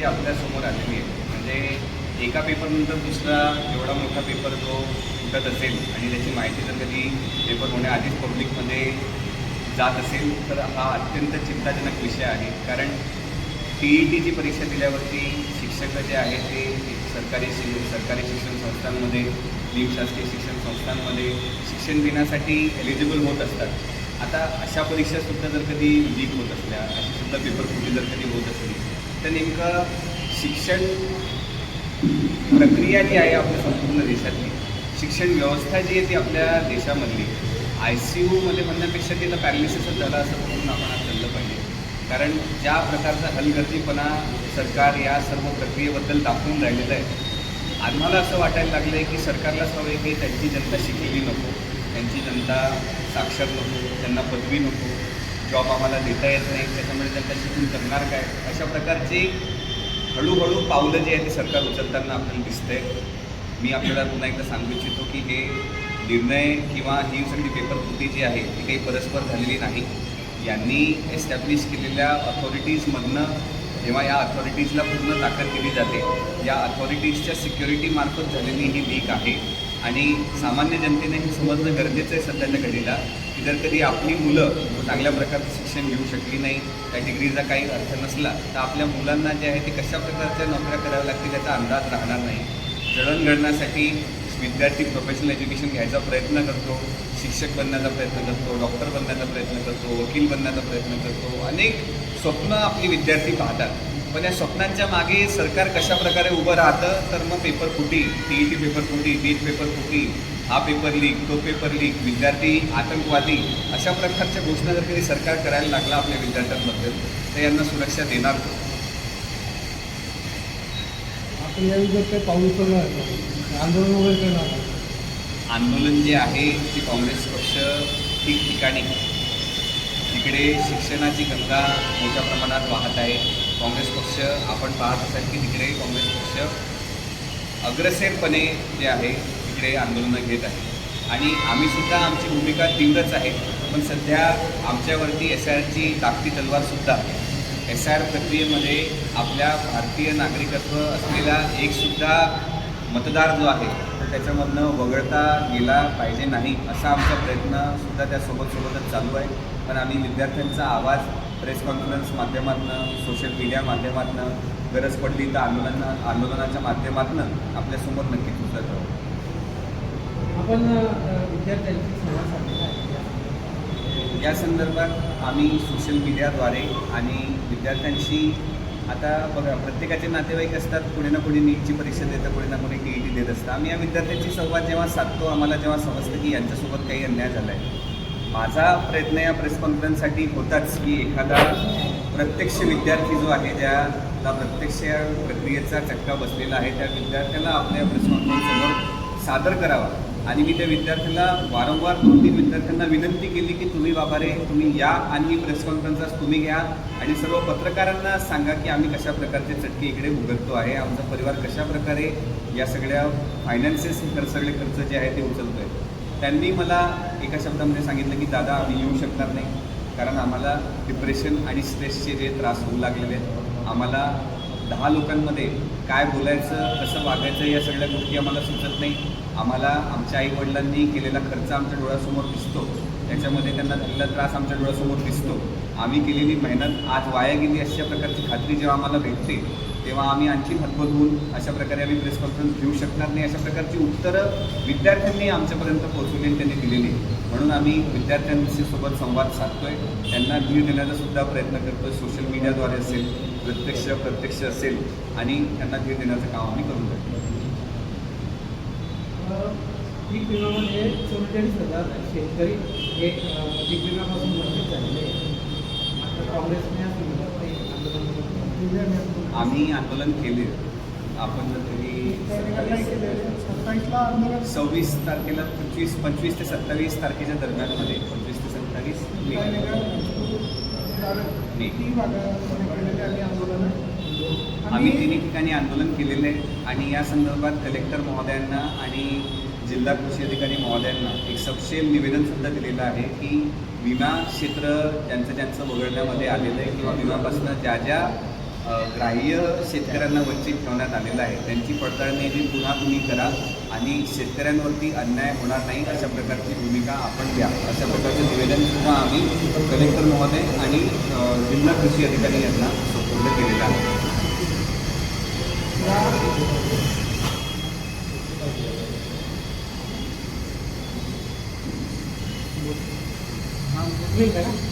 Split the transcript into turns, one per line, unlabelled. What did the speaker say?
परिस्थिती आपल्यासमोर आलेली आहे. म्हणजे एका पेपरनंतर दुसरा एवढा मोठा पेपर जो फुटत असेल आणि त्याची माहिती जर कधी पेपर होण्याआधीच पब्लिकमध्ये जात असेल तर हा अत्यंत चिंताजनक विषय आहे. कारण TETची परीक्षा दिल्यावरती शिक्षक जे आहे ते सरकारी शिक्षण संस्थांमध्ये निमशासकीय शिक्षण संस्थांमध्ये शिक्षण घेण्यासाठी एलिजिबल होत असतात. आता अशा परीक्षासुद्धा जर कधी लीक होत असल्या, अशी सुद्धा पेपर फुटी जर कधी होत असली तर नेमकं शिक्षण प्रक्रिया जी आहे आपल्या संपूर्ण देशातली, शिक्षण व्यवस्था जी आहे ती आपल्या देशामधली ICUमध्ये म्हणण्यापेक्षा तिला पॅरालिसिसच झाला असं म्हणून आपण आज चाललं पाहिजे. कारण ज्या प्रकारचा हलगर्जीपणा सरकार या सर्व प्रक्रियेबद्दल दाखवून राहिलेलं आहे, आम्हाला असं वाटायला लागलं आहे की सरकारलाच हवं आहे की त्यांची जनता शिकलेली नको, त्यांची जनता साक्षर नको, त्यांना पदवी नको, जॉब आम्हाला देता येत नाही, त्याच्यामुळे जनता शिकून करणार काय, अशा प्रकारचे हळूहळू पावलं जी आहे ते सरकार उचलताना आपल्याला दिसतंय. मी आपल्याला पुन्हा एकदा सांगू इच्छितो की हे निर्णय किंवा ही सगळी पेपरफुटी जी आहे ती काही परस्पर झालेली नाही. यांनी एस्टॅब्लिश केलेल्या अथॉरिटीजमधनं जेव्हा या अथॉरिटीजला पूर्ण ताकद दिली जाते, या अथॉरिटीजच्या सिक्युरिटीमार्फत झालेली ही लीक आहे. आणि सामान्य जनतेने हे समजणं गरजेचं आहे सध्याच्या घडीला की जर कधी आपली मुलं चांगल्या प्रकारचं शिक्षण घेऊ शकली नाही, त्या डिग्रीचा काही अर्थ नसला तर आपल्या मुलांना जे आहे ते कशा प्रकारच्या नोकऱ्या कराव्या लागतील याचा अंदाज राहणार नाही. जडणघडणासाठी विद्यार्थी प्रोफेशनल एज्युकेशन घ्यायचा प्रयत्न करतो, शिक्षक बनण्याचा प्रयत्न करतो, डॉक्टर बनण्याचा प्रयत्न करतो, वकील बनण्याचा प्रयत्न करतो, अनेक स्वप्न आपली विद्यार्थी पाहतात. पण या स्वप्नांच्या मागे सरकार कशा प्रकारे उभं राहतं तर मग पेपर फुटी, TET पेपर फुटी, NEET पेपर फुटी, हा पेपर लीक, तो पेपर लीक, विद्यार्थी आतंकवादी, अशा प्रकारच्या घोषणा जर कधी सरकार करायला लागला आपल्या विद्यार्थ्यांबद्दल तर यांना सुरक्षा देणार नाही.
आपण याविषयी काही पाऊल उचलणार, आंदोलन वगैरे करणार?
आंदोलन जे आहे ते काँग्रेस पक्ष ठिकठिकाणी, तिकडे शिक्षणाची गंगा मोठ्या प्रमाणात वाहत आहे. काँग्रेस पक्ष आपण पाहत असाल की तिकडे काँग्रेस पक्ष अग्रेसरपणे जे आहे तिकडे आंदोलनं घेत आहे. आणि आम्हीसुद्धा आमची भूमिका तीव्रच आहे. पण सध्या आमच्यावरती SIRची ताकदी तलवारसुद्धा आहे. SIR प्रक्रियेमध्ये आपल्या भारतीय नागरिकत्व असलेला एकसुद्धा मतदार जो आहे तर त्याच्यामधनं वगळता गेला पाहिजे नाही, असा आमचा प्रयत्नसुद्धा त्यासोबतच चालू आहे. पण आम्ही विद्यार्थ्यांचा आवाज प्रेस कॉन्फरन्स माध्यमातून, सोशल मीडिया माध्यमातून, गरज पडली तर आंदोलनाच्या माध्यमातून आपल्यासमोर नक्कीच उचलत आहोत.
आपण विद्यार्थ्यांची संवाद साधलेला आहे
या संदर्भात आम्ही सोशल मीडियाद्वारे आणि विद्यार्थ्यांशी, आता बघा प्रत्येकाचे नातेवाईक असतात, कोणी ना कोणी NEETची परीक्षा देतं, कोणी ना कोणी TET देत असतं. आम्ही या विद्यार्थ्यांची संवाद जेव्हा साधतो, आम्हाला जेव्हा समजतं की यांच्यासोबत काही अन्याय झाला आहे, माझा प्रयत्न या प्रेस कॉन्फरन्ससाठी होताच की एखादा प्रत्यक्ष विद्यार्थी जो आहे, ज्याला प्रत्यक्ष प्रक्रियेचा चटका बसलेला आहे, त्या विद्यार्थ्याला आपल्या प्रेस कॉन्फरन्ससमोर सादर करावा. आणि मी त्या विद्यार्थ्याला वारंवार 2-3 विद्यार्थ्यांना विनंती केली की तुम्ही बाबा रे, तुम्ही या आणि प्रेस कॉन्फरन्सच तुम्ही घ्या आणि सर्व पत्रकारांना सांगा की आम्ही कशा प्रकारचे चटके इकडे उघडतो आहे, आमचा परिवार कशा प्रकारे या सगळ्या फायनान्सेस सगळे खर्च जे आहे ते उचलतो आहे. त्यांनी मला एका शब्दामध्ये सांगितलं की दादा आम्ही येऊ शकणार नाही, कारण आम्हाला डिप्रेशन आणि स्ट्रेसचे जे त्रास होऊ लागलेले आहेत, आम्हाला 10 लोकांमध्ये काय बोलायचं, कसं वागायचं या सगळ्या गोष्टी आम्हाला सुचत नाही, आम्हाला आमच्या आईवडिलांनी केलेला खर्च आमच्या डोळ्यासमोर दिसतो, त्याच्यामध्ये त्यांना झालेला त्रास आमच्या डोळ्यासमोर दिसतो, आम्ही केलेली मेहनत आज वाया गेली अशा प्रकारची खात्री जेव्हा आम्हाला भेटते तेव्हा आम्ही आणखी हतबल होऊन अशा प्रकारे आम्ही प्रेस कॉन्फरन्स घेऊ शकणार नाही, अशा प्रकारची उत्तरं विद्यार्थ्यांनी आमच्यापर्यंत पोहोचवली आणि त्यांनी दिलेली. म्हणून आम्ही विद्यार्थ्यांशी सोबत संवाद साधतोय, त्यांना धीर देण्याचा सुद्धा प्रयत्न करतोय, सोशल मीडियाद्वारे असेल, प्रत्यक्ष असेल, आणि त्यांना धीर देण्याचं काम आम्ही करून जातो.
पीक विम्यामध्ये 44,000 शेतकरी हे पीक विम्यापासून वंचित झालेले आहे. आता काँग्रेसने
आम्ही आंदोलन केले. आपण जर तरी 26 तारखेला 25 ते 27 तारखेच्या दरम्यानमध्ये 25 ते 27 आम्ही 3 ठिकाणी आंदोलन केलेलं आहे. आणि या संदर्भात कलेक्टर महोदयांना आणि जिल्हा कृषी अधिकारी महोदयांना एक सपशेल निवेदनसुद्धा दिलेलं आहे की विमा क्षेत्र ज्यांचं वगळण्यामध्ये आलेलं आहे किंवा विम्यापासून ज्या ग्राह्य शेतकऱ्यांना वंचित ठेवण्यात आलेलं आहे त्यांची पडताळणी पुन्हा तुम्ही करा आणि शेतकऱ्यांवरती अन्याय होणार नाही अशा प्रकारची भूमिका आपण घ्या अशा प्रकारचं निवेदन सुद्धा आम्ही कलेक्टर महोदय आणि जिल्हा कृषी अधिकारी यांना सुपूर्द केलेलं आहे.
ठीक आहे ना.